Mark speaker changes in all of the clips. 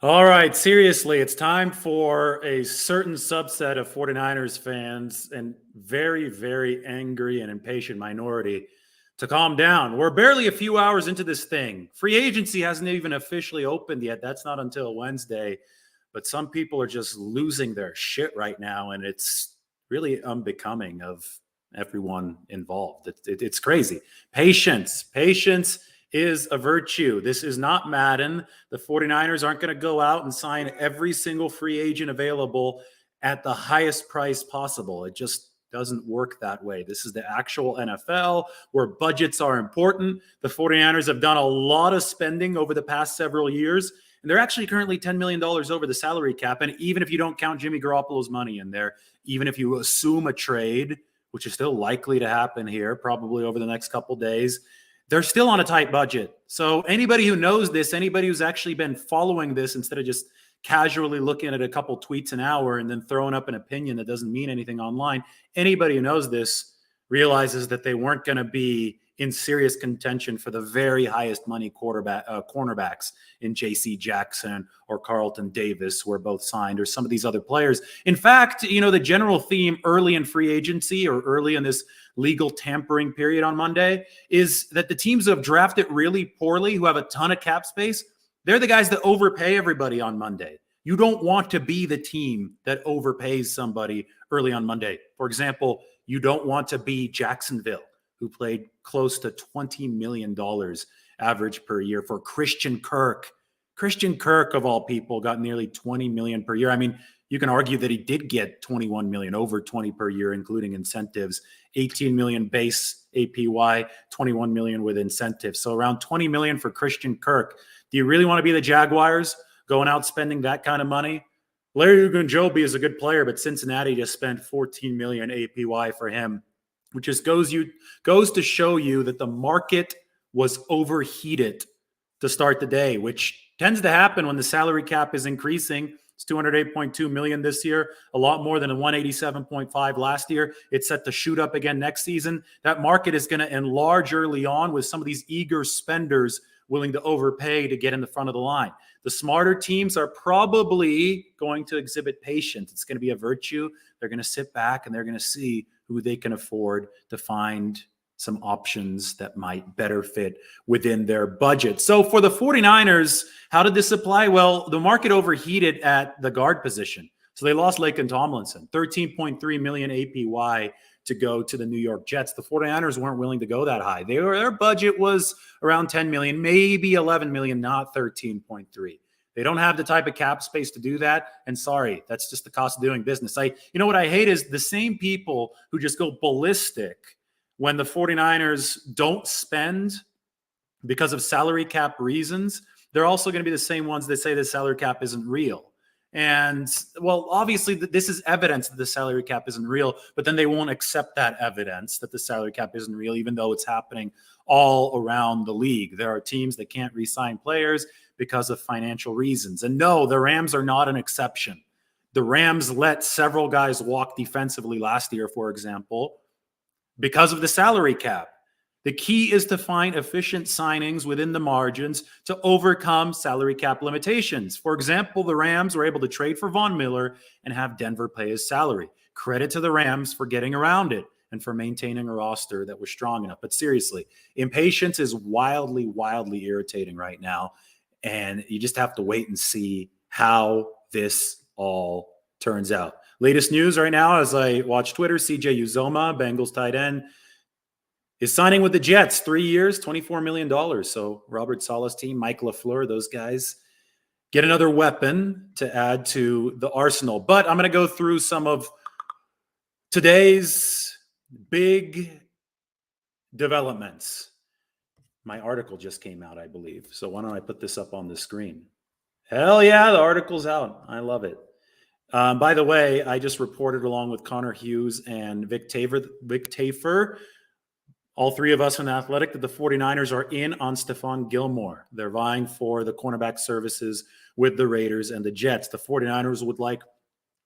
Speaker 1: All right, seriously, it's time for a certain subset of 49ers fans and very, very angry and impatient minority to calm down. We're barely a few hours into this thing. Free agency hasn't even officially opened yet. That's not until Wednesday. But some people are just losing their shit right now, and it's really unbecoming of everyone involved. It's crazy. Patience is a virtue. This is not Madden. The 49ers aren't going to go out and sign every single free agent available at the highest price possible. It just doesn't work that way. This is the actual NFL where budgets are important. The 49ers have done a lot of spending over the past several years, and they're actually currently $10 million over the salary cap. And even if you don't count Jimmy Garoppolo's money in there, even if you assume a trade, which is still likely to happen here, probably over the next couple days, they're still on a tight budget. So anybody who knows this, anybody who's actually been following this instead of just casually looking at a couple tweets an hour and then throwing up an opinion that doesn't mean anything online, anybody who knows this realizes that they weren't going to be in serious contention for the very highest money cornerbacks in J.C. Jackson or Carlton Davis, who are both signed, or some of these other players. In fact, the general theme early in free agency or early in this legal tampering period on Monday is that the teams who have drafted really poorly, who have a ton of cap space, they're the guys that overpay everybody on Monday. You don't want to be the team that overpays somebody early on Monday. For example, you don't want to be Jacksonville, who played close to $20 million average per year for Christian Kirk. Christian Kirk, of all people, got nearly $20 million per year. I mean, you can argue that he did get $21 million, over 20 per year, including incentives, $18 million base APY, $21 million with incentives. So around $20 million for Christian Kirk. Do you really want to be the Jaguars going out spending that kind of money? Larry Ogunjobi is a good player, but Cincinnati just spent $14 million APY for him, which just goes to show you that the market was overheated to start the day, which tends to happen when the salary cap is increasing. It's $208.2 million this year, a lot more than a $187.5 last year. It's set to shoot up again next season. That market is going to enlarge early on with some of these eager spenders willing to overpay to get in the front of the line. The smarter teams are probably going to exhibit patience. It's going to be a virtue. They're going to sit back and they're going to see who they can afford to find some options that might better fit within their budget. So for the 49ers, how did this apply? Well, the market overheated at the guard position. So they lost Laken Tomlinson, $13.3 million APY to go to the New York Jets. The 49ers weren't willing to go that high. Their budget was around $10 million, maybe $11 million, not 13.3. They don't have the type of cap space to do that. And sorry, that's just the cost of doing business. What I hate is the same people who just go ballistic when the 49ers don't spend because of salary cap reasons. They're also going to be the same ones that say the salary cap isn't real. And, well, obviously, this is evidence that the salary cap isn't real, but then they won't accept that evidence that the salary cap isn't real, even though it's happening all around the league. There are teams that can't re-sign players because of financial reasons. And no, the Rams are not an exception. The Rams let several guys walk defensively last year, for example, because of the salary cap. The key is to find efficient signings within the margins to overcome salary cap limitations. For example, the Rams were able to trade for Von Miller and have Denver pay his salary. Credit to the Rams for getting around it and for maintaining a roster that was strong enough. But seriously, impatience is wildly, wildly irritating right now. And you just have to wait and see how this all turns out. Latest news right now, as I watch Twitter, CJ Uzomah, Bengals tight end, is signing with the Jets, 3 years, $24 million. So Robert Saleh's team, Mike LaFleur, those guys get another weapon to add to the arsenal. But I'm going to go through some of today's big developments. My article just came out, I believe. So why don't I put this up on the screen? Hell yeah, the article's out. I love it. By the way, I just reported along with Connor Hughes and Vic Tafur, all three of us in Athletic, that the 49ers are in on Stephon Gilmore. They're vying for the cornerback services with the Raiders and the Jets. The 49ers would like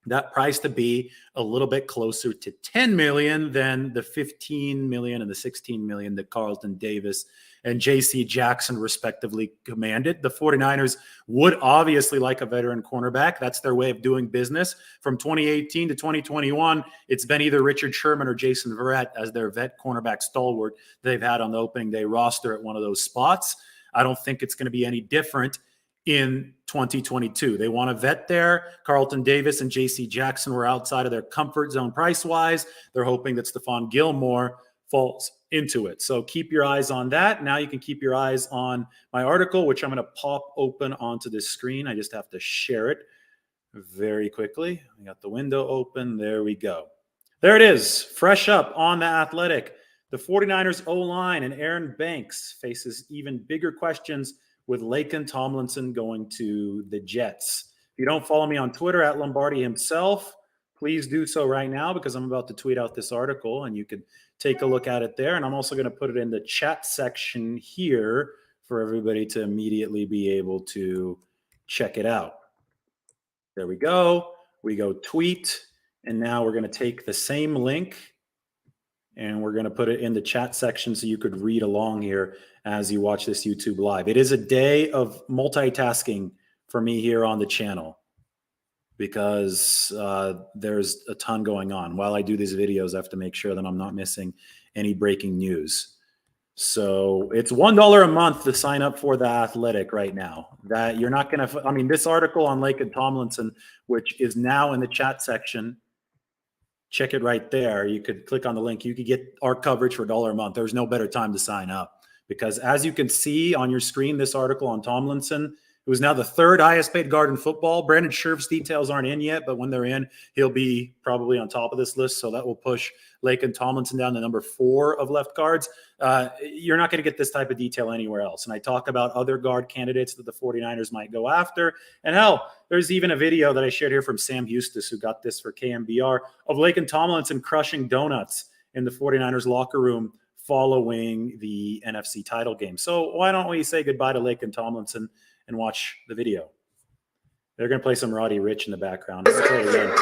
Speaker 1: that price to be a little bit closer to 10 million than the 15 million and the 16 million that Carlton Davis and JC Jackson respectively commanded. The 49ers would obviously like a veteran cornerback. That's their way of doing business. From 2018 to 2021, it's been either Richard Sherman or Jason Verrett as their vet cornerback stalwart they've had on the opening day roster at one of those spots. I don't think it's going to be any different in 2022. They want a vet there. Carlton Davis and JC Jackson were outside of their comfort zone price-wise. They're hoping that Stephon Gilmore falls into it. So keep your eyes on that. Now you can keep your eyes on my article, which I'm going to pop open onto this screen. I just have to share it very quickly. I got the window open. There we go. There it is. Fresh up on The Athletic. The 49ers O-line and Aaron Banks faces even bigger questions with Laken Tomlinson going to the Jets. If you don't follow me on Twitter at Lombardi himself, please do so right now because I'm about to tweet out this article and you could take a look at it there. And I'm also going to put it in the chat section here for everybody to immediately be able to check it out. There we go. We go tweet. And now we're going to take the same link and we're going to put it in the chat section so you could read along here as you watch this YouTube live. It is a day of multitasking for me here on the channel because there's a ton going on. While I do these videos, I have to make sure that I'm not missing any breaking news. So it's $1 a month to sign up for The Athletic right now. That you're not going to, I mean, this article on Laken Tomlinson, which is now in the chat section, check it right there. You could click on the link. You could get our coverage for $1 a month. There's no better time to sign up because as you can see on your screen, this article on Tomlinson, it was now the third highest paid guard in football. Brandon Scherf's details aren't in yet, but when they're in, he'll be probably on top of this list. So that will push Laken Tomlinson down to number 4 of left guards. You're not going to get this type of detail anywhere else. And I talk about other guard candidates that the 49ers might go after. And hell, there's even a video that I shared here from Sam Houston, who got this for KMBR, of Laken Tomlinson crushing donuts in the 49ers locker room following the NFC title game. So why don't we say goodbye to Laken Tomlinson and watch the video? They're going to play some Roddy Ricch in the background. Let's play it again.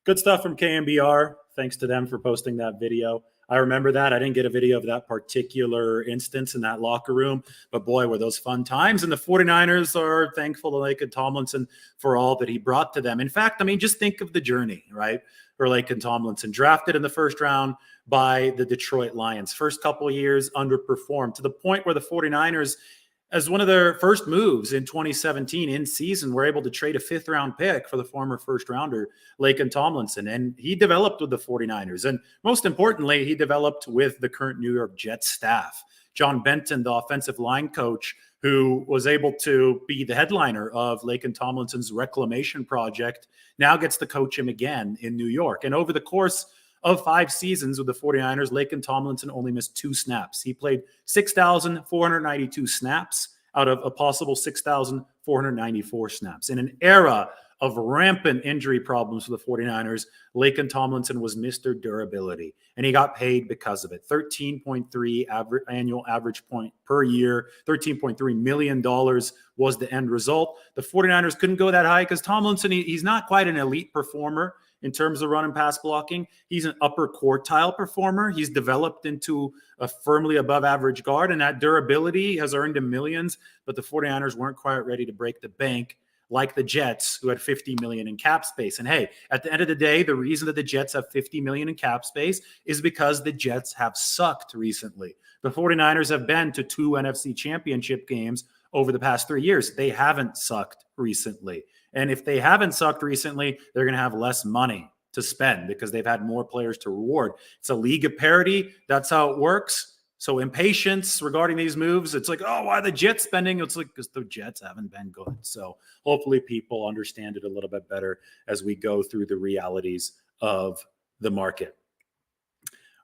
Speaker 1: Good stuff from KMBR. Thanks to them for posting that video. I remember that. I didn't get a video of that particular instance in that locker room, but boy, were those fun times. And the 49ers are thankful to Laken Tomlinson for all that he brought to them. In fact, I mean, just think of the journey, right? For Laken Tomlinson, drafted in the first round by the Detroit Lions. First couple of years underperformed to the point where the 49ers, as one of their first moves in 2017 in season, were able to trade a 5th round pick for the former first rounder, Laken Tomlinson. And he developed with the 49ers. And most importantly, he developed with the current New York Jets staff. John Benton, the offensive line coach, who was able to be the headliner of Laken Tomlinson's reclamation project, now gets to coach him again in New York. And over the course of 5 seasons with the 49ers, Laken Tomlinson only missed 2 snaps. He played 6,492 snaps out of a possible 6,494 snaps. In an era of rampant injury problems for the 49ers, Laken Tomlinson was Mr. Durability, and he got paid because of it. 13.3 annual average point per year, $13.3 million was the end result. The 49ers couldn't go that high because Tomlinson, he's not quite an elite performer in terms of run and pass blocking. He's an upper quartile performer. He's developed into a firmly above average guard, and that durability has earned him millions, but the 49ers weren't quite ready to break the bank like the Jets, who had $50 million in cap space. And hey, at the end of the day, the reason that the Jets have $50 million in cap space is because the Jets have sucked recently. The 49ers have been to 2 NFC championship games over the past 3 years. They haven't sucked recently. And if they haven't sucked recently, they're going to have less money to spend because they've had more players to reward. It's a league of parity. That's how it works. So impatience regarding these moves, it's like, oh, why the Jets spending? It's like, because the Jets haven't been good. So hopefully people understand it a little bit better as we go through the realities of the market.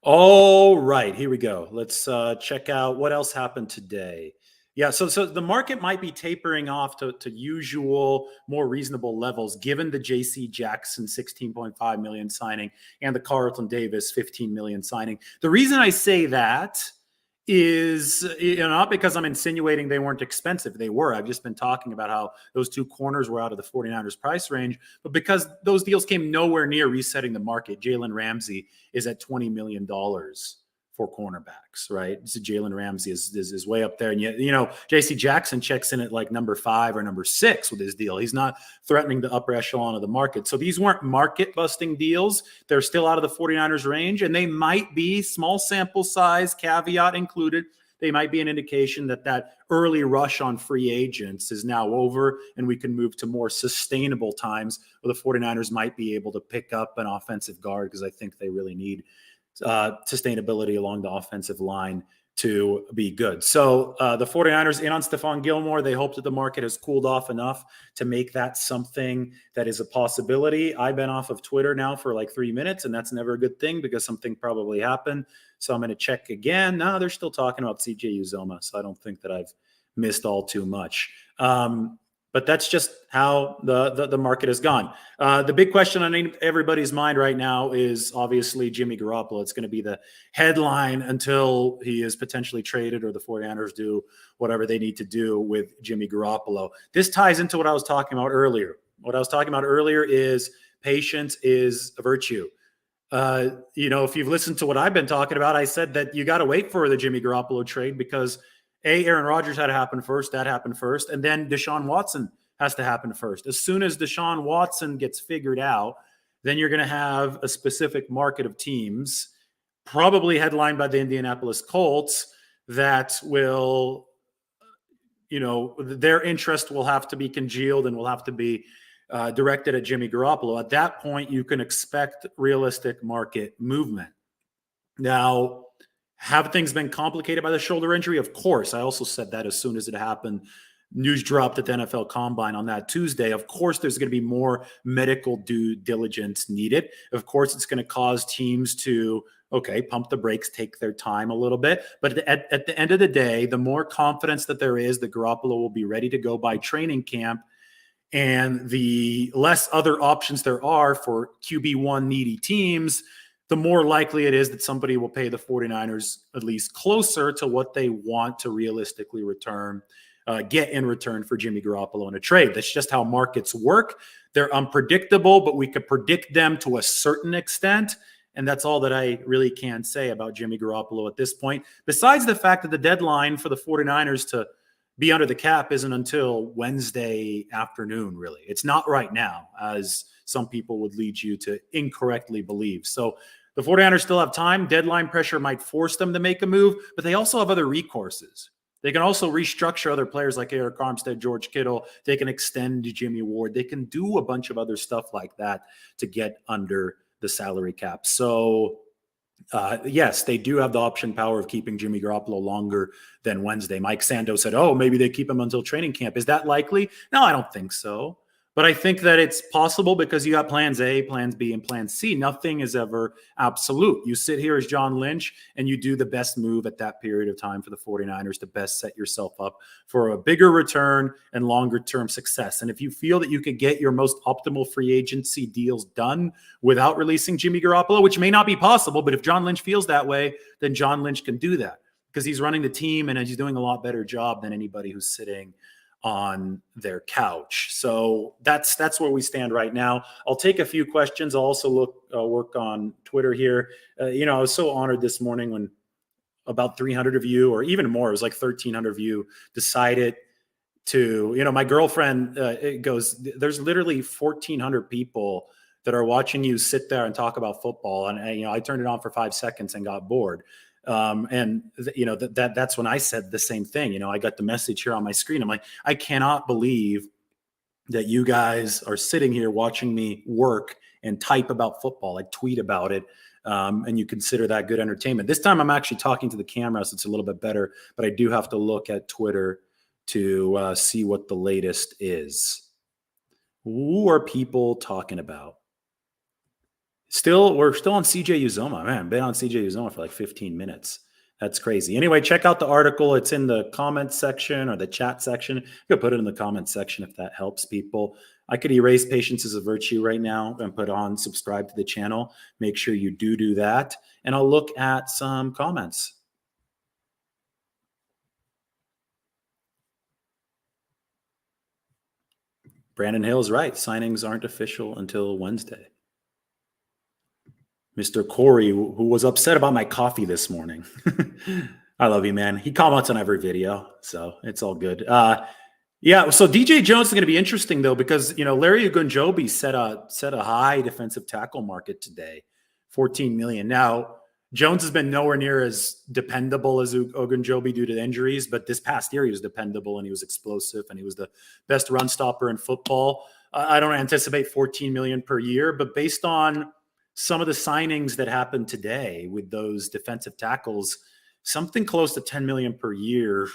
Speaker 1: All right, here we go. Let's check out what else happened today. Yeah, so the market might be tapering off to usual, more reasonable levels, given the J.C. Jackson 16.5 million signing and the Carlton Davis 15 million signing. The reason I say that is, not because I'm insinuating they weren't expensive. They were. I've just been talking about how those two corners were out of the 49ers price range, but because those deals came nowhere near resetting the market. Jalen Ramsey is at $20 million for cornerbacks, right? So Jalen Ramsey is way up there. And yet, J.C. Jackson checks in at like number 5 or number 6 with his deal. He's not threatening the upper echelon of the market. So these weren't market busting deals. They're still out of the 49ers range, and they might be, small sample size, caveat included, they might be an indication that early rush on free agents is now over, and we can move to more sustainable times where the 49ers might be able to pick up an offensive guard, because I think they really need sustainability along the offensive line to be good. So the 49ers in on Stephon Gilmore. They hope that the market has cooled off enough to make that something that is a possibility. I've been off of Twitter now for like 3 minutes, and that's never a good thing because something probably happened. So I'm going to check again. No, they're still talking about CJ Uzomah, so I don't think that I've missed all too much. But that's just how the market has gone. The big question on everybody's mind right now is obviously Jimmy Garoppolo. It's going to be the headline until he is potentially traded or the 49ers do whatever they need to do with Jimmy Garoppolo. This ties into what I was talking about earlier. What I was talking about earlier is patience is a virtue. If you've listened to what I've been talking about, I said that you got to wait for the Jimmy Garoppolo trade because Aaron Rodgers had to happen first. That happened first. And then Deshaun Watson has to happen first. As soon as Deshaun Watson gets figured out, then you're going to have a specific market of teams, probably headlined by the Indianapolis Colts, that will, their interest will have to be congealed and will have to be directed at Jimmy Garoppolo. At that point, you can expect realistic market movement. Now, have things been complicated by the shoulder injury? Of course. I also said that as soon as it happened. News dropped at the NFL Combine on that Tuesday. Of course, there's going to be more medical due diligence needed. Of course, it's going to cause teams to, pump the brakes, take their time a little bit. But at the end of the day, the more confidence that there is that Garoppolo will be ready to go by training camp, and the less other options there are for QB1 needy teams, the more likely it is that somebody will pay the 49ers at least closer to what they want to realistically get in return for Jimmy Garoppolo in a trade. That's just how markets work. They're unpredictable, but we could predict them to a certain extent. And that's all that I really can say about Jimmy Garoppolo at this point, besides the fact that the deadline for the 49ers to be under the cap isn't until Wednesday afternoon, really. It's not right now, as some people would lead you to incorrectly believe. So the 49ers still have time. Deadline pressure might force them to make a move, but they also have other recourses. They can also restructure other players like Eric Armstead, George Kittle. They can extend Jimmy Ward. They can do a bunch of other stuff like that to get under the salary cap. So, yes, they do have the option power of keeping Jimmy Garoppolo longer than Wednesday. Mike Sando said, maybe they keep him until training camp. Is that likely? No, I don't think so. But I think that it's possible because you got plans A, plans B, and plan C. Nothing is ever absolute. You sit here as John Lynch and you do the best move at that period of time for the 49ers to best set yourself up for a bigger return and longer term success. And if you feel that you could get your most optimal free agency deals done without releasing Jimmy Garoppolo, which may not be possible, but if John Lynch feels that way, then John Lynch can do that because he's running the team and he's doing a lot better job than anybody who's sitting on their couch. So that's where we stand right now. I'll take a few questions. I'll also work on Twitter here. I was so honored this morning when about 300 of you, or even more, it was like 1,300 of you, decided to, my girlfriend it goes, there's literally 1,400 people that are watching you sit there and talk about football. And I turned it on for 5 seconds and got bored. That's when I said the same thing. I got the message here on my screen. I'm like, I cannot believe that you guys are sitting here watching me work and type about football, like tweet about it. And you consider that good entertainment. This time I'm actually talking to the camera, so it's a little bit better, but I do have to look at Twitter to see what the latest is. Who are people talking about? We're still on CJ Uzomah. Man, been on CJ Uzomah for like 15 minutes. That's crazy. Anyway, check out the article. It's in the comments section or the chat section. You could put it in the comments section if that helps people. I could erase patience as a virtue right now and put on subscribe to the channel. Make sure you do that. And I'll look at some comments. Brandon Hill's right. Signings aren't official until Wednesday. Mr. Corey, who was upset about my coffee this morning. I love you, man. He comments on every video, so it's all good. Yeah, so DJ Jones is going to be interesting, though, because, Larry Ogunjobi set a high defensive tackle market today, $14 million. Now, Jones has been nowhere near as dependable as Ogunjobi due to injuries, but this past year he was dependable and he was explosive and he was the best run stopper in football. I don't anticipate $14 million per year, but based on some of the signings that happened today with those defensive tackles, something close to $10 million per year,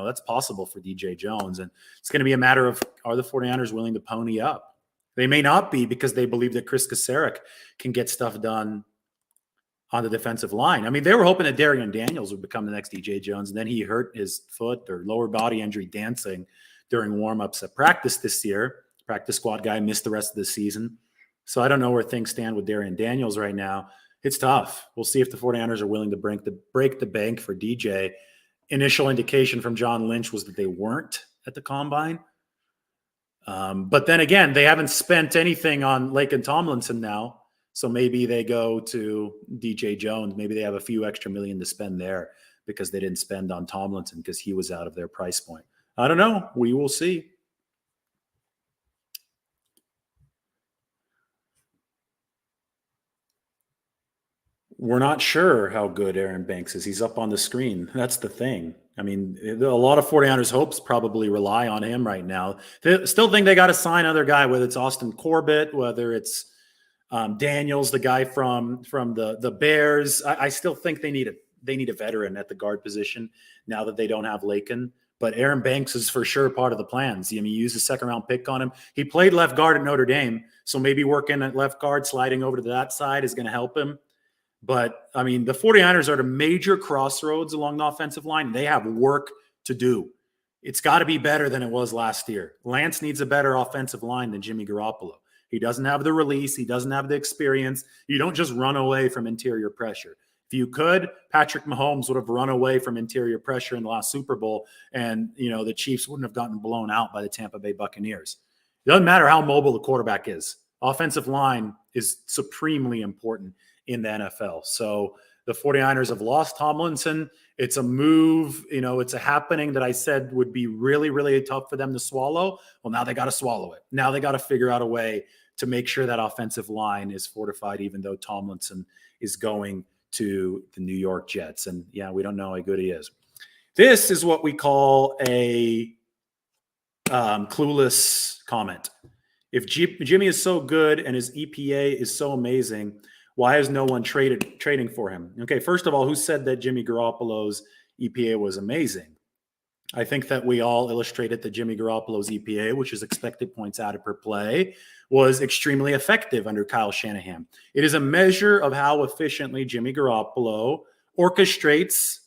Speaker 1: that's possible for DJ Jones. And it's going to be a matter of, are the 49ers willing to pony up? They may not be because they believe that Chris Kasarik can get stuff done on the defensive line. I mean, they were hoping that Darian Daniels would become the next DJ Jones, and then he hurt his foot or lower body injury dancing during warmups at practice this year. Practice squad guy missed the rest of the season. So I don't know where things stand with Darian Daniels right now. It's tough. We'll see if the 49ers are willing to break the bank for DJ. Initial indication from John Lynch was that they weren't at the combine. But then again, they haven't spent anything on Laken Tomlinson now. So maybe they go to DJ Jones. Maybe they have a few extra million to spend there because they didn't spend on Tomlinson because he was out of their price point. I don't know. We will see. We're not sure how good Aaron Banks is. He's up on the screen. That's the thing. I mean, a lot of 49ers hopes probably rely on him right now. They still think they got to sign another guy, whether it's Austin Corbett, whether it's Daniels, the guy from the Bears. I still think they need a veteran at the guard position now that they don't have Laken. But Aaron Banks is for sure part of the plans. I mean, you used a second-round pick on him. He played left guard at Notre Dame, so maybe working at left guard, sliding over to that side is going to help him. But, I mean, the 49ers are at a major crossroads along the offensive line. They have work to do. It's got to be better than it was last year. Lance needs a better offensive line than Jimmy Garoppolo. He doesn't have the release. He doesn't have the experience. You don't just run away from interior pressure. If you could, Patrick Mahomes would have run away from interior pressure in the last Super Bowl, and, the Chiefs wouldn't have gotten blown out by the Tampa Bay Buccaneers. It doesn't matter how mobile the quarterback is. Offensive line is supremely important in the NFL. So the 49ers have lost Tomlinson. It's a move, it's a happening that I said would be really, really tough for them to swallow. Well, now they got to swallow it. Now they got to figure out a way to make sure that offensive line is fortified, even though Tomlinson is going to the New York Jets. And yeah, we don't know how good he is. This is what we call a clueless comment. If Jimmy is so good and his EPA is so amazing, why is no one trading for him? Okay, first of all, who said that Jimmy Garoppolo's EPA was amazing? I think that we all illustrated that Jimmy Garoppolo's EPA, which is expected points added per play, was extremely effective under Kyle Shanahan. It is a measure of how efficiently Jimmy Garoppolo orchestrates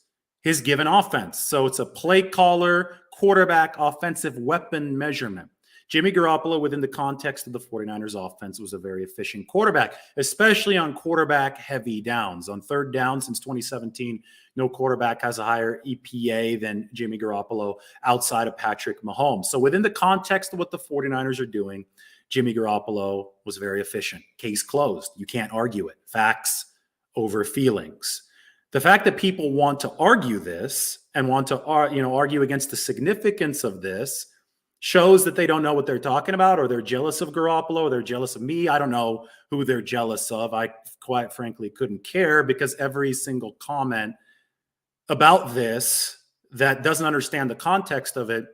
Speaker 1: his given offense. So it's a play caller, quarterback, offensive weapon measurement. Jimmy Garoppolo, within the context of the 49ers offense, was a very efficient quarterback, especially on quarterback-heavy downs. On third down since 2017, no quarterback has a higher EPA than Jimmy Garoppolo outside of Patrick Mahomes. So within the context of what the 49ers are doing, Jimmy Garoppolo was very efficient. Case closed. You can't argue it. Facts over feelings. The fact that people want to argue this and want to argue against the significance of this shows that they don't know what they're talking about, or they're jealous of Garoppolo, or they're jealous of me. I don't know who they're jealous of. I quite frankly couldn't care, because every single comment about this that doesn't understand the context of it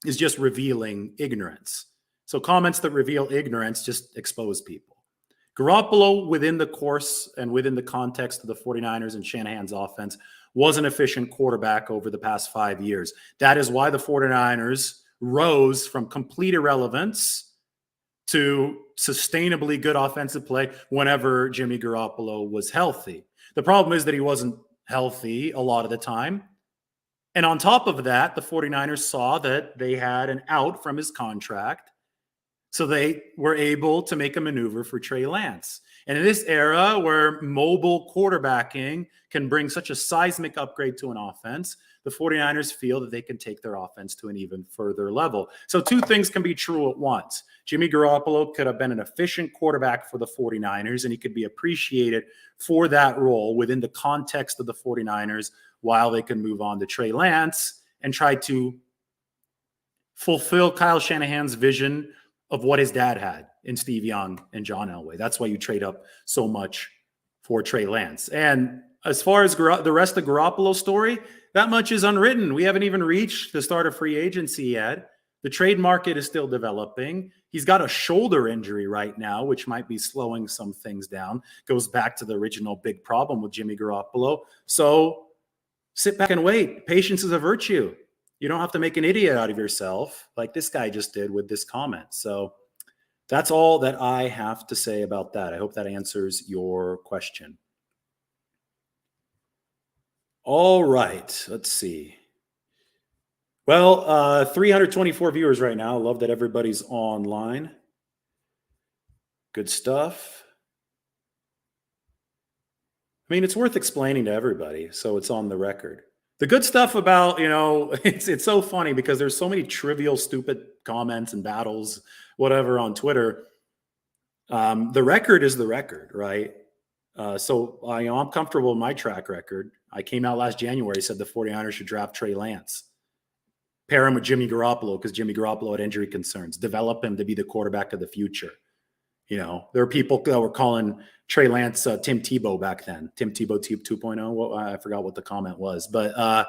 Speaker 1: is just revealing ignorance. So comments that reveal ignorance just expose people. Garoppolo, within the course and within the context of the 49ers and Shanahan's offense, was an efficient quarterback over the past 5 years. That is why the 49ers rose from complete irrelevance to sustainably good offensive play whenever Jimmy Garoppolo was healthy. The problem is that he wasn't healthy a lot of the time. And on top of that, the 49ers saw that they had an out from his contract. So they were able to make a maneuver for Trey Lance. And in this era where mobile quarterbacking can bring such a seismic upgrade to an offense, the 49ers feel that they can take their offense to an even further level. So two things can be true at once. Jimmy Garoppolo could have been an efficient quarterback for the 49ers, and he could be appreciated for that role within the context of the 49ers while they can move on to Trey Lance and try to fulfill Kyle Shanahan's vision of what his dad had in Steve Young and John Elway. That's why you trade up so much for Trey Lance. And as far as the rest of Garoppolo's story, that much is unwritten. We haven't even reached the start of free agency yet. The trade market is still developing. He's got a shoulder injury right now, which might be slowing some things down. Goes back to the original big problem with Jimmy Garoppolo. So sit back and wait. Patience is a virtue. You don't have to make an idiot out of yourself like this guy just did with this comment. So that's all that I have to say about that. I hope that answers your question. All right, let's see. Well, 324 viewers right now. I love that everybody's online. Good stuff. I mean, it's worth explaining to everybody, so it's on the record. The good stuff about, it's so funny because there's so many trivial, stupid comments and battles, whatever, on Twitter. The record is the record, right? So I'm comfortable with my track record. I came out last January, said the 49ers should draft Trey Lance, pair him with Jimmy Garoppolo because Jimmy Garoppolo had injury concerns, develop him to be the quarterback of the future. There are people that were calling Trey Lance Tim Tebow back then, Tim Tebow 2.0. Well, I forgot what the comment was, but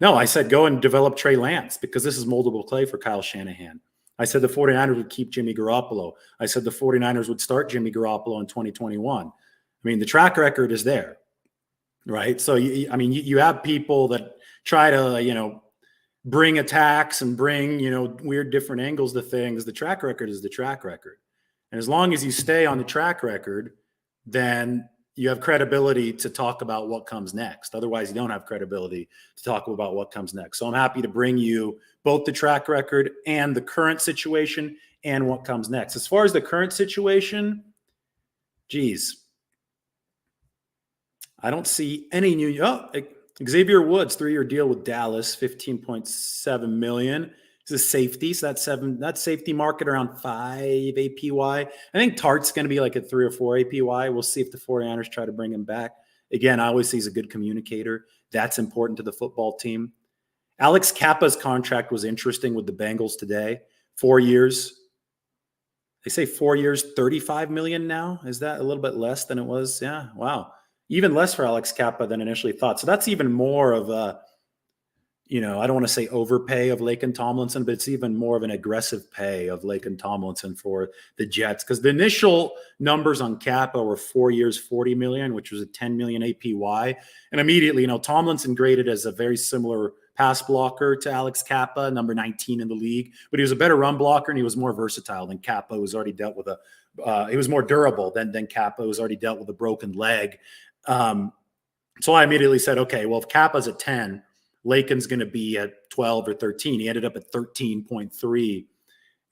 Speaker 1: no, I said go and develop Trey Lance because this is moldable clay for Kyle Shanahan. I said the 49ers would keep Jimmy Garoppolo. I said the 49ers would start Jimmy Garoppolo in 2021. I mean, the track record is there, right? So, you have people that try to, bring attacks and bring, weird different angles to things. The track record is the track record. And as long as you stay on the track record, then you have credibility to talk about what comes next. Otherwise, you don't have credibility to talk about what comes next. So I'm happy to bring you both the track record and the current situation and what comes next. As far as the current situation, geez, I don't see any new. Xavier Woods, 3-year deal with Dallas, $15.7 million. He's a safety, so that safety market around 5 APY. I think Tart's going to be like a 3 or 4 APY. We'll see if the 49ers try to bring him back. Again, I always say he's a good communicator. That's important to the football team. Alex Kappa's contract was interesting with the Bengals today. 4 years. They say 4 years, $35 million now. Is that a little bit less than it was? Yeah, wow. Even less for Alex Kappa than initially thought. So that's even more of a, I don't want to say overpay of Laken Tomlinson, but it's even more of an aggressive pay of Laken Tomlinson for the Jets. Because the initial numbers on Kappa were 4 years, $40 million, which was a $10 million APY. And immediately, Tomlinson graded as a very similar pass blocker to Alex Kappa, number 19 in the league. But he was a better run blocker and he was more versatile than Kappa, who's already dealt with he was more durable than Kappa, who's already dealt with a broken leg. So I immediately said, okay, well, if Kappa's at 10, Laken's going to be at 12 or 13. He ended up at 13.3.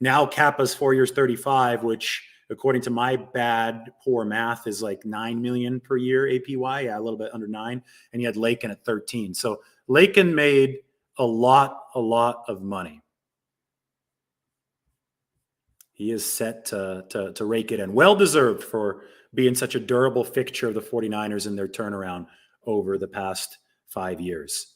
Speaker 1: Now Kappa's 4 years, 35, which according to my poor math is like 9 million per year APY. Yeah, a little bit under 9. And he had Laken at 13. So Laken made a lot of money. He is set to rake it in. Well-deserved for being such a durable fixture of the 49ers in their turnaround over the past 5 years.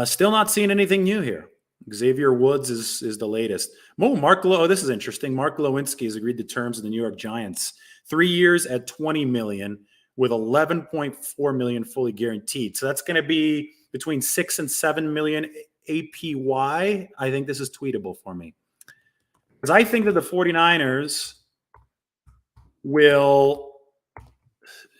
Speaker 1: Still not seeing anything new here. Xavier Woods is the latest. This is interesting. Mark Lewinsky has agreed to terms of the New York Giants. 3 years at $20 million with $11.4 million fully guaranteed. So that's going to be between 6 and 7 million APY. I think this is tweetable for me. Because I think that the 49ers will,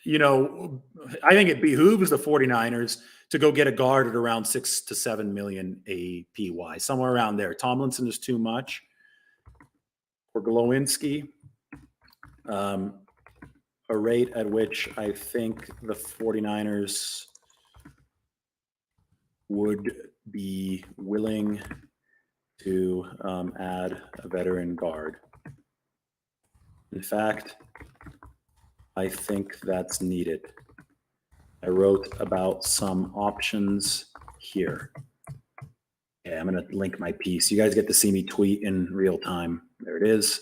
Speaker 1: I think it behooves the 49ers to go get a guard at around 6 to 7 million APY, somewhere around there. Tomlinson is too much. For Glowinski, a rate at which I think the 49ers would be willing to add a veteran guard. In fact, I think that's needed. I wrote about some options here. Okay, I'm going to link my piece. You guys get to see me tweet in real time. There it is.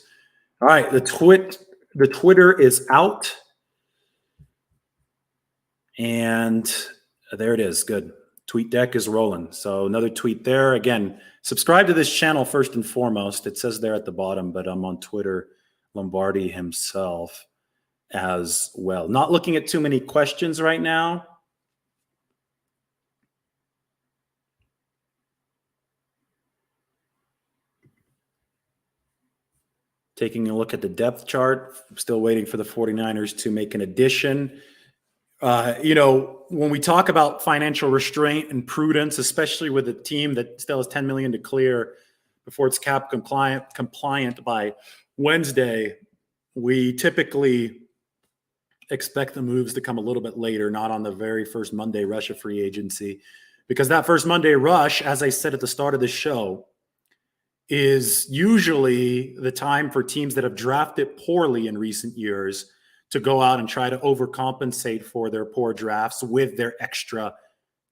Speaker 1: All right, the Twitter is out. And there it is. Good. Tweet deck is rolling. So another tweet there. Again, subscribe to this channel first and foremost. It says there at the bottom, but I'm on Twitter, Lombardi himself as well. Not looking at too many questions right now. Taking a look at the depth chart. I'm still waiting for the 49ers to make an addition. When we talk about financial restraint and prudence, especially with a team that still has $10 million to clear before it's cap compliant by Wednesday, we typically expect the moves to come a little bit later, not on the very first Monday rush of free agency, because that first Monday rush, as I said at the start of the show, is usually the time for teams that have drafted poorly in recent years to go out and try to overcompensate for their poor drafts with their extra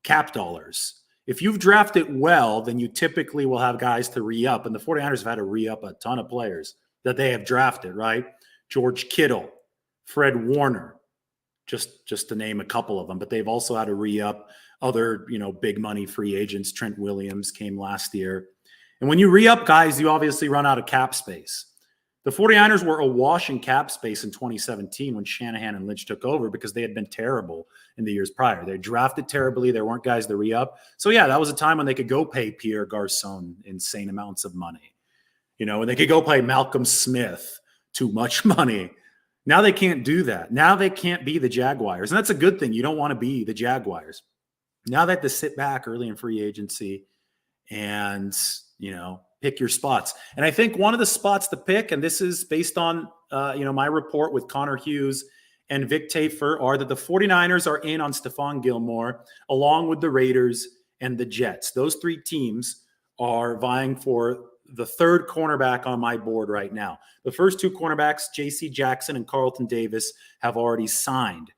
Speaker 1: cap dollars. If you've drafted well, then you typically will have guys to re-up, and the 49ers have had to re-up a ton of players that they have drafted, right? George Kittle, Fred Warner, just to name a couple of them, but they've also had to re-up other, big money free agents. Trent Williams came last year. And when you re-up guys, you obviously run out of cap space. The 49ers were awash in cap space in 2017 when Shanahan and Lynch took over because they had been terrible in the years prior. They drafted terribly. There weren't guys to re-up. So, yeah, that was a time when they could go pay Pierre Garçon insane amounts of money. And they could go pay Malcolm Smith too much money. Now they can't do that. Now they can't be the Jaguars. And that's a good thing. You don't want to be the Jaguars. Now they have to sit back early in free agency and, pick your spots. And I think one of the spots to pick, and this is based on, my report with Connor Hughes and Vic Tafer, are that the 49ers are in on Stephon Gilmore, along with the Raiders and the Jets. Those three teams are vying for the third cornerback on my board right now. The first two cornerbacks, J.C. Jackson and Carlton Davis, have already signed.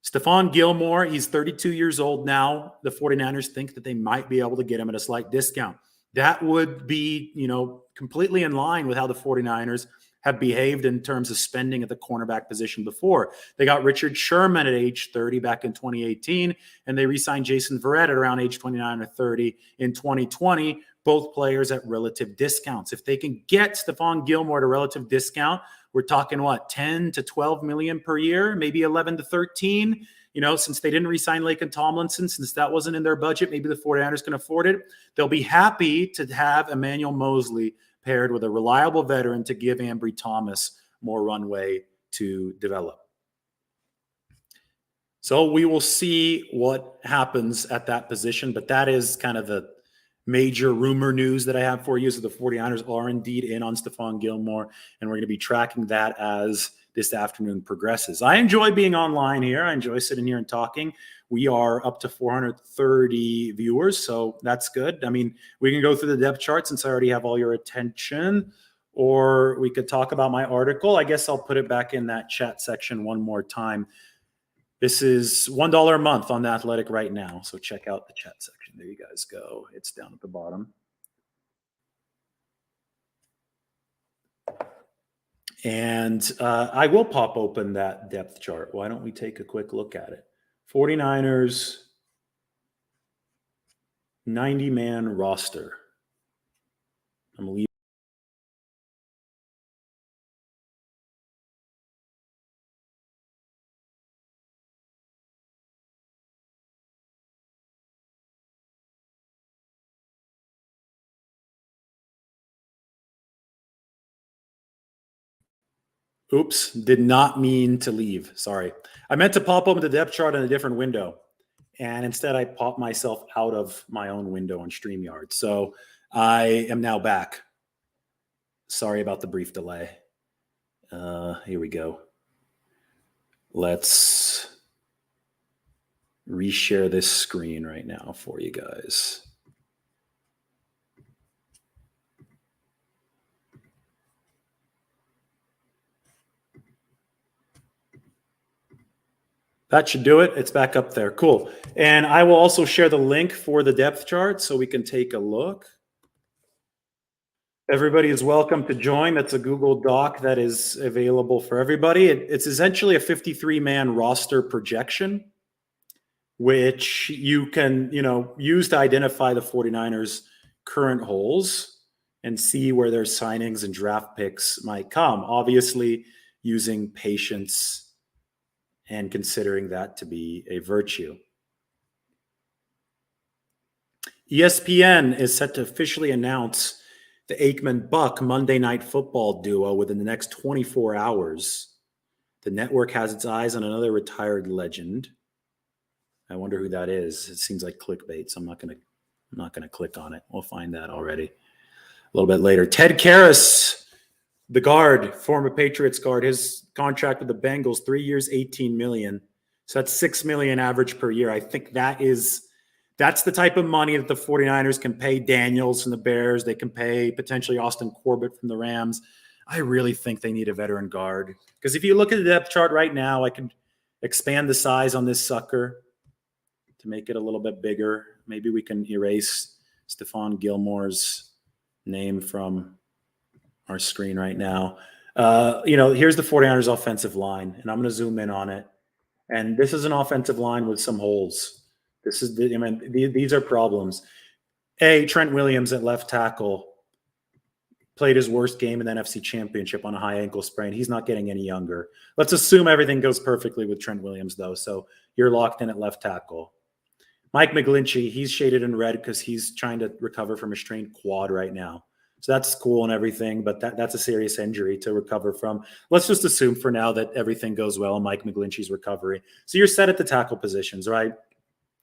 Speaker 1: Stephon Gilmore, he's 32 years old now. The 49ers think that they might be able to get him at a slight discount. That would be, completely in line with how the 49ers have behaved in terms of spending at the cornerback position before. They got Richard Sherman at age 30 back in 2018, and they re-signed Jason Verrett at around age 29 or 30 in 2020, both players at relative discounts. If they can get Stephon Gilmore at a relative discount, we're talking 10 to 12 million per year, maybe 11 to 13. Since they didn't re-sign Laken Tomlinson, since that wasn't in their budget, maybe the 49ers can afford it. They'll be happy to have Emmanuel Mosley paired with a reliable veteran to give Ambry Thomas more runway to develop. So we will see what happens at that position, but that is kind of the major rumor news that I have for you is that the 49ers are indeed in on Stephon Gilmore, and we're going to be tracking that as this afternoon progresses. I enjoy being online here. I enjoy sitting here and talking. We are up to 430 viewers, so that's good. I mean, we can go through the depth chart since I already have all your attention, or we could talk about my article. I guess I'll put it back in that chat section one more time. This is $1 a month on The Athletic right now, so check out the chat section. There you guys go. It's down at the bottom. And I will pop open that depth chart. Why don't we take a quick look at it? 49ers 90-man roster. I'm leaving. Oops, did not mean to leave. Sorry. I meant to pop open the depth chart in a different window. And instead I popped myself out of my own window on StreamYard. So I am now back. Sorry about the brief delay. Here we go. Let's reshare this screen right now for you guys. That should do it. It's back up there. Cool. And I will also share the link for the depth chart so we can take a look. Everybody is welcome to join. That's a Google Doc that is available for everybody. It's essentially a 53-man roster projection, which you can, use to identify the 49ers' current holes and see where their signings and draft picks might come. Obviously, using patience and considering that to be a virtue. ESPN is set to officially announce the Aikman-Buck Monday Night Football duo within the next 24 hours. The network has its eyes on another retired legend. I wonder who that is. It seems like clickbait, so I'm not gonna click on it. We'll find that already a little bit later. Ted Karras, the guard, former Patriots guard, his contract with the Bengals, 3 years, $18 million. So that's $6 million average per year. I think that's the type of money that the 49ers can pay Daniels from the Bears. They can pay potentially Austin Corbett from the Rams. I really think they need a veteran guard. Because if you look at the depth chart right now, I can expand the size on this sucker to make it a little bit bigger. Maybe we can erase Stephon Gilmore's name from our screen right now. Here's the 49ers offensive line, and I'm going to zoom in on it. And this is an offensive line with some holes. These are problems. Trent Williams at left tackle played his worst game in the NFC Championship on a high ankle sprain. He's not getting any younger. Let's assume everything goes perfectly with Trent Williams, though. So you're locked in at left tackle. Mike McGlinchey, he's shaded in red because he's trying to recover from a strained quad right now. So that's cool and everything, but that's a serious injury to recover from. Let's just assume for now that everything goes well in Mike McGlinchey's recovery. So you're set at the tackle positions, right?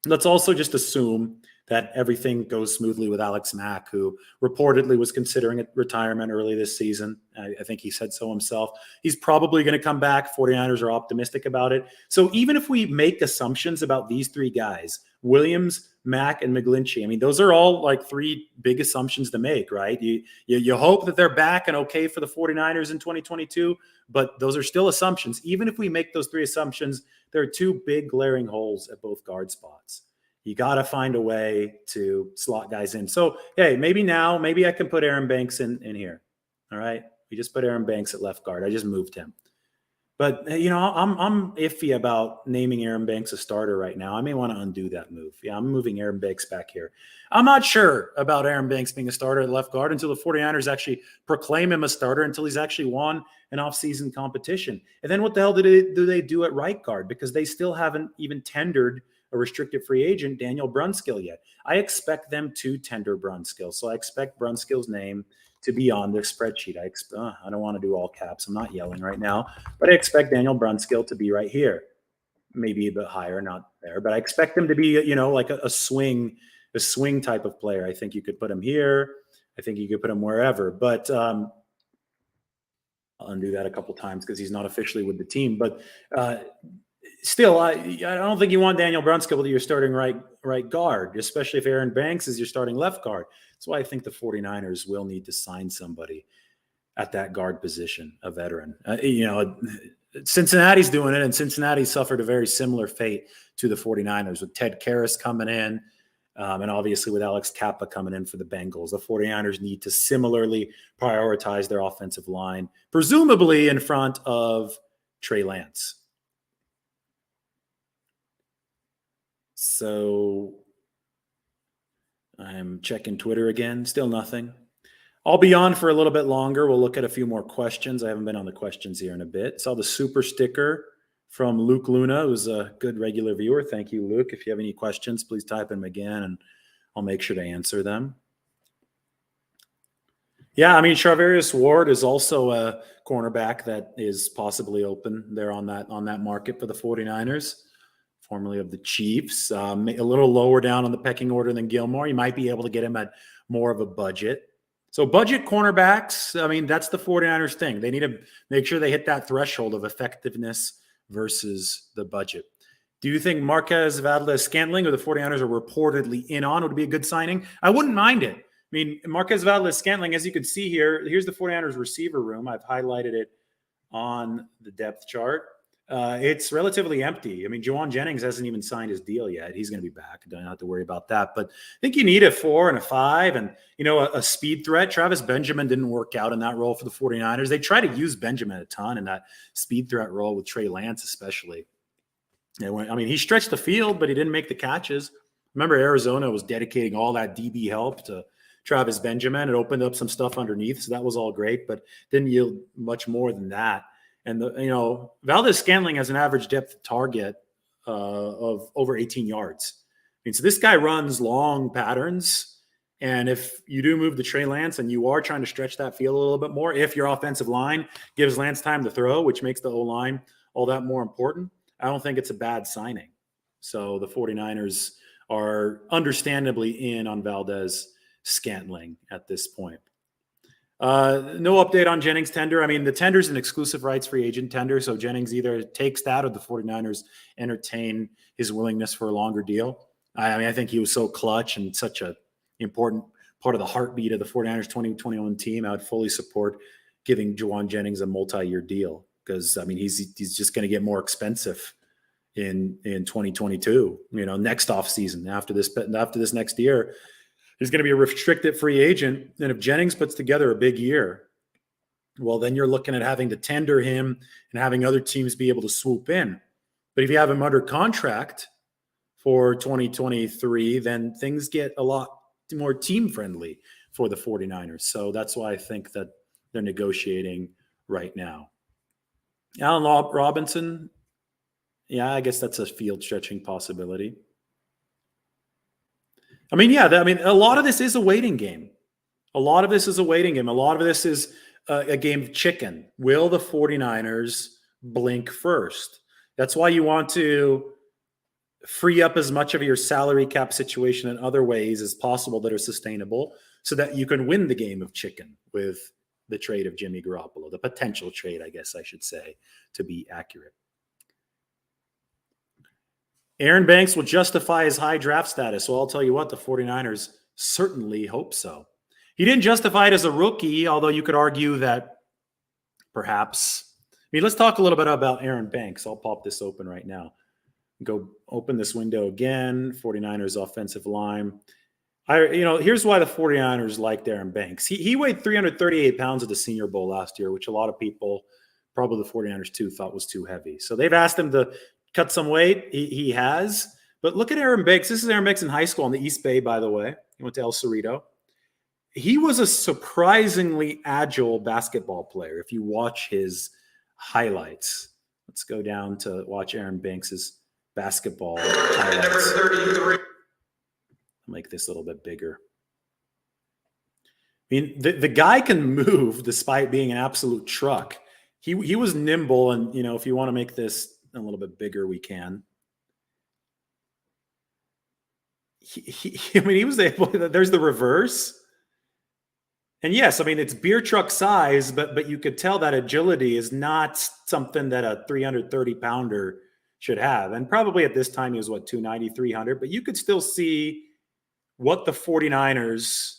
Speaker 1: Let's also just assume that everything goes smoothly with Alex Mack, who reportedly was considering a retirement early this season. I think he said so himself. He's probably going to come back. 49ers are optimistic about it. So even if we make assumptions about these three guys, Williams, Mack, and McGlinchey, those are all like three big assumptions to make, right? You hope that they're back and okay for the 49ers in 2022, but those are still assumptions. Even if we make those three assumptions, there are two big glaring holes at both guard spots. You got to find a way to slot guys in. So, hey, maybe I can put Aaron Banks in here. All right. We just put Aaron Banks at left guard. I just moved him. But, I'm iffy about naming Aaron Banks a starter right now. I may want to undo that move. Yeah, I'm moving Aaron Banks back here. I'm not sure about Aaron Banks being a starter at left guard until the 49ers actually proclaim him a starter, until he's actually won an offseason competition. And then what the hell do they do at right guard? Because they still haven't even tendered a restricted free agent, Daniel Brunskill, yet. I expect them to tender Brunskill. So I expect Brunskill's name to be on their spreadsheet. I don't want to do all caps. I'm not yelling right now, but I expect Daniel Brunskill to be right here. Maybe a bit higher, not there, but I expect him to be, like a swing type of player. I think you could put him here. I think you could put him wherever, but I'll undo that a couple times because he's not officially with the team. But still, I don't think you want Daniel Brunskill to your starting right guard, especially if Aaron Banks is your starting left guard. That's why I think the 49ers will need to sign somebody at that guard position, a veteran. Cincinnati's doing it, and Cincinnati suffered a very similar fate to the 49ers with Ted Karras coming in, and obviously with Alex Kappa coming in for the Bengals. The 49ers need to similarly prioritize their offensive line, presumably in front of Trey Lance. So I'm checking Twitter again. Still nothing. I'll be on for a little bit longer. We'll look at a few more questions. I haven't been on the questions here in a bit. Saw the super sticker from Luke Luna, who's a good regular viewer. Thank you, Luke. If you have any questions, please type them again, and I'll make sure to answer them. Yeah, Charvarius Ward is also a cornerback that is possibly open there on that market for the 49ers. Formerly of the Chiefs, a little lower down on the pecking order than Gilmore. You might be able to get him at more of a budget. So budget cornerbacks, that's the 49ers thing. They need to make sure they hit that threshold of effectiveness versus the budget. Do you think Marquez Valdez-Scantling, or the 49ers are reportedly in on, would be a good signing? I wouldn't mind it. I mean, Marquez Valdez-Scantling, as you can see here, here's the 49ers receiver room. I've highlighted it on the depth chart. It's relatively empty. I mean, Juwan Jennings hasn't even signed his deal yet. He's going to be back. Don't have to worry about that. But I think you need a 4 and a 5 and, a speed threat. Travis Benjamin didn't work out in that role for the 49ers. They try to use Benjamin a ton in that speed threat role with Trey Lance especially. He stretched the field, but he didn't make the catches. Remember, Arizona was dedicating all that DB help to Travis Benjamin. It opened up some stuff underneath, so that was all great, but didn't yield much more than that. And Valdez-Scantling has an average depth target of over 18 yards. So this guy runs long patterns, and if you do move to Trey Lance and you are trying to stretch that field a little bit more, if your offensive line gives Lance time to throw, which makes the O-line all that more important, I don't think it's a bad signing. So the 49ers are understandably in on Valdez-Scantling at this point. No update on Jennings' tender. I mean, the tender is an exclusive rights free agent tender, so Jennings either takes that or the 49ers entertain his willingness for a longer deal. I think he was so clutch and such an important part of the heartbeat of the 49ers 2021 team. I would fully support giving Juwan Jennings a multi-year deal, because he's just going to get more expensive in 2022. Next off season after this next year, he's going to be a restricted free agent. And if Jennings puts together a big year, well, then you're looking at having to tender him and having other teams be able to swoop in. But if you have him under contract for 2023, then things get a lot more team friendly for the 49ers. So that's why I think that they're negotiating right now. Allen Robinson, yeah, I guess that's a field stretching possibility. A lot of this is a waiting game. A lot of this is a game of chicken. Will the 49ers blink first? That's why you want to free up as much of your salary cap situation in other ways as possible that are sustainable, so that you can win the game of chicken with the trade of Jimmy Garoppolo, the potential trade, I guess I should say, to be accurate. Aaron Banks will justify his high draft status. So I'll tell you what, the 49ers certainly hope so. He didn't justify it as a rookie, although you could argue that perhaps. Let's talk a little bit about Aaron Banks. I'll pop this open right now. Go open this window again. 49ers offensive line. Here's why the 49ers liked Aaron Banks. He weighed 338 pounds at the Senior Bowl last year, which a lot of people, probably the 49ers too, thought was too heavy. So they've asked him to cut some weight. He has. But look at Aaron Banks. This is Aaron Banks in high school in the East Bay, by the way. He went to El Cerrito. He was a surprisingly agile basketball player if you watch his highlights. Let's go down to watch Aaron Banks's basketball highlights. Number 33. Make this a little bit bigger. The guy can move despite being an absolute truck. He was nimble, and if you want to make this a little bit bigger, we can. He was able. There's the reverse, and yes, it's beer truck size, but you could tell that agility is not something that a 330 pounder should have. And probably at this time he was 290, 300, but you could still see what the 49ers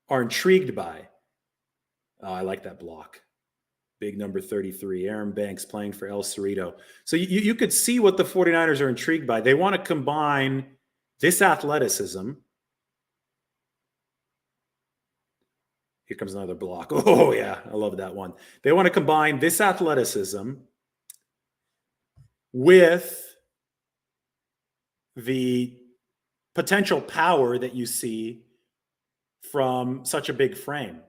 Speaker 1: are intrigued by. Oh, I like that block. Big number 33, Aaron Banks playing for El Cerrito. So you could see what the 49ers are intrigued by. They want to combine this athleticism. Here comes another block. Oh, yeah, I love that one. They want to combine this athleticism with the potential power that you see from such a big frame.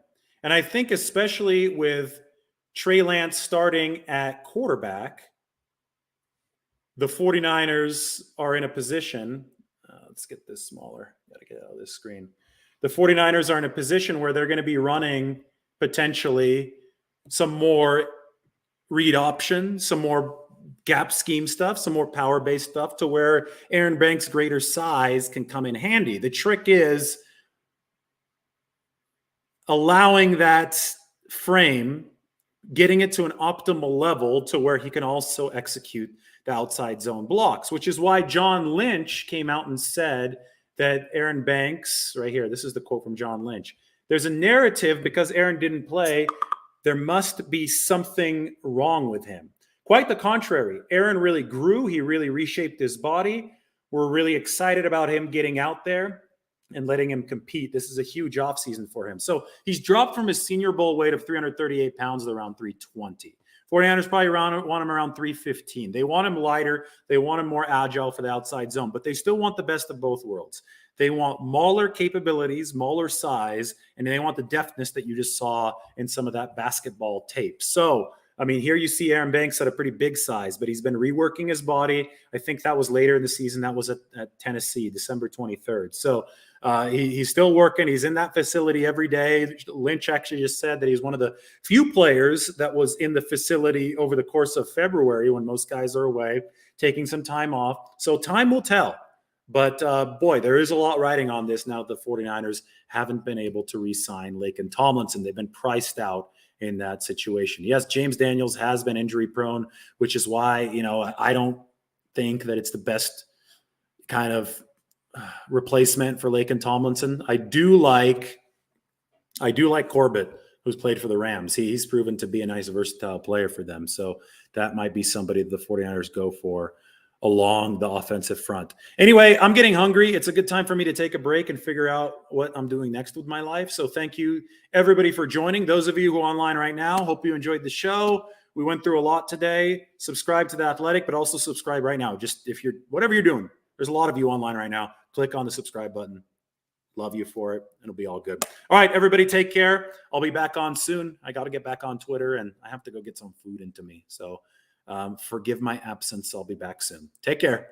Speaker 1: And I think especially with Trey Lance starting at quarterback, the 49ers are in a position. Let's get this smaller. Got to get out of this screen. The 49ers are in a position where they're going to be running potentially some more read option, some more gap scheme stuff, some more power-based stuff, to where Aaron Banks' greater size can come in handy. The trick is allowing that frame, getting it to an optimal level to where he can also execute the outside zone blocks, which is why John Lynch came out and said that Aaron Banks, right here, this is the quote from John Lynch. There's a narrative because Aaron didn't play, there must be something wrong with him. Quite the contrary. Aaron really grew. He really reshaped his body. We're really excited about him getting out there and letting him compete. This is a huge offseason for him. So he's dropped from his Senior Bowl weight of 338 pounds to around 320. 49ers probably want him around 315. They want him lighter. They want him more agile for the outside zone, but they still want the best of both worlds. They want Mauler capabilities, Mauler size, and they want the deftness that you just saw in some of that basketball tape. So, I mean, here you see Aaron Banks at a pretty big size, but he's been reworking his body. I think that was later in the season. That was at Tennessee, December 23rd. So he's still working. He's in that facility every day. Lynch actually just said that he's one of the few players that was in the facility over the course of February when most guys are away, taking some time off. So time will tell. But, boy, there is a lot riding on this now that the 49ers haven't been able to re-sign Laken Tomlinson. They've been priced out in that situation. Yes, James Daniels has been injury prone, which is why, I don't think that it's the best kind of replacement for Laken Tomlinson. I do like Corbett, who's played for the Rams. He's proven to be a nice versatile player for them. So that might be somebody that the 49ers go for along the offensive front. Anyway, I'm getting hungry. It's a good time for me to take a break and figure out what I'm doing next with my life. So thank you, everybody, for joining. Those of you who are online right now, hope you enjoyed the show. We went through a lot today. Subscribe to The Athletic, but also subscribe right now. Just whatever you're doing, there's a lot of you online right now. Click on the subscribe button. Love you for it. It'll be all good. All right, everybody, take care. I'll be back on soon. I got to get back on Twitter, and I have to go get some food into me. So forgive my absence. I'll be back soon. Take care.